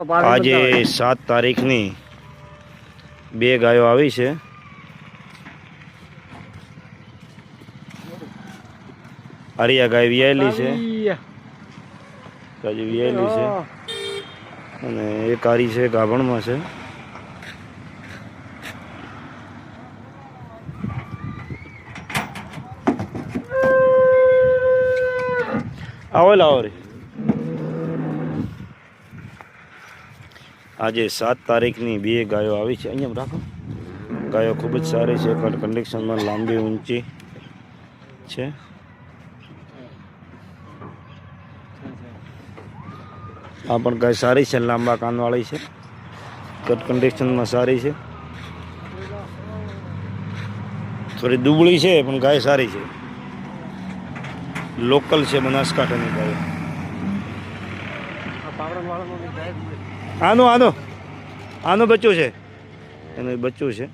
આજે 7 તારીખની 2 ગાયો આવી છે। આરિયા ગાય વિયાયેલી છે, તાજી વિયાયેલી છે અને એક આરી છે ગાભણમાં છે। આવો લાવો રે। આજે 7 તારીખની 2 ગાયો આવી છે। અહીંયા રાખો, ગાયો ખૂબ જ સારી છે, કટ કન્ડિશનમાં, લાંબી ઊંચી છે। આ પણ ગાય સારી છે, લાંબા કાનવાળી છે, કટ કન્ડિશનમાં સારી છે, થોડી દુબળી છે પણ ગાય સારી છે, લોકલ છે, બનાસકાંઠાની ગાય। આનો આનો આનો બચ્ચું છે, એનું બચ્ચું છે।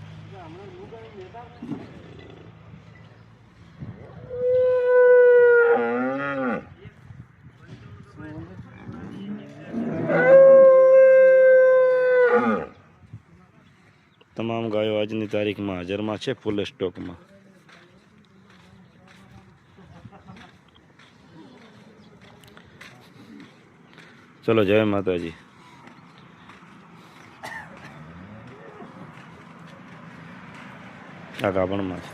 તમામ ગાયો આજની તારીખમાં હાજરમાં છે, ફૂલ સ્ટોકમાં। ચલો, જય માતાજી। આ ગાભણમાં છે।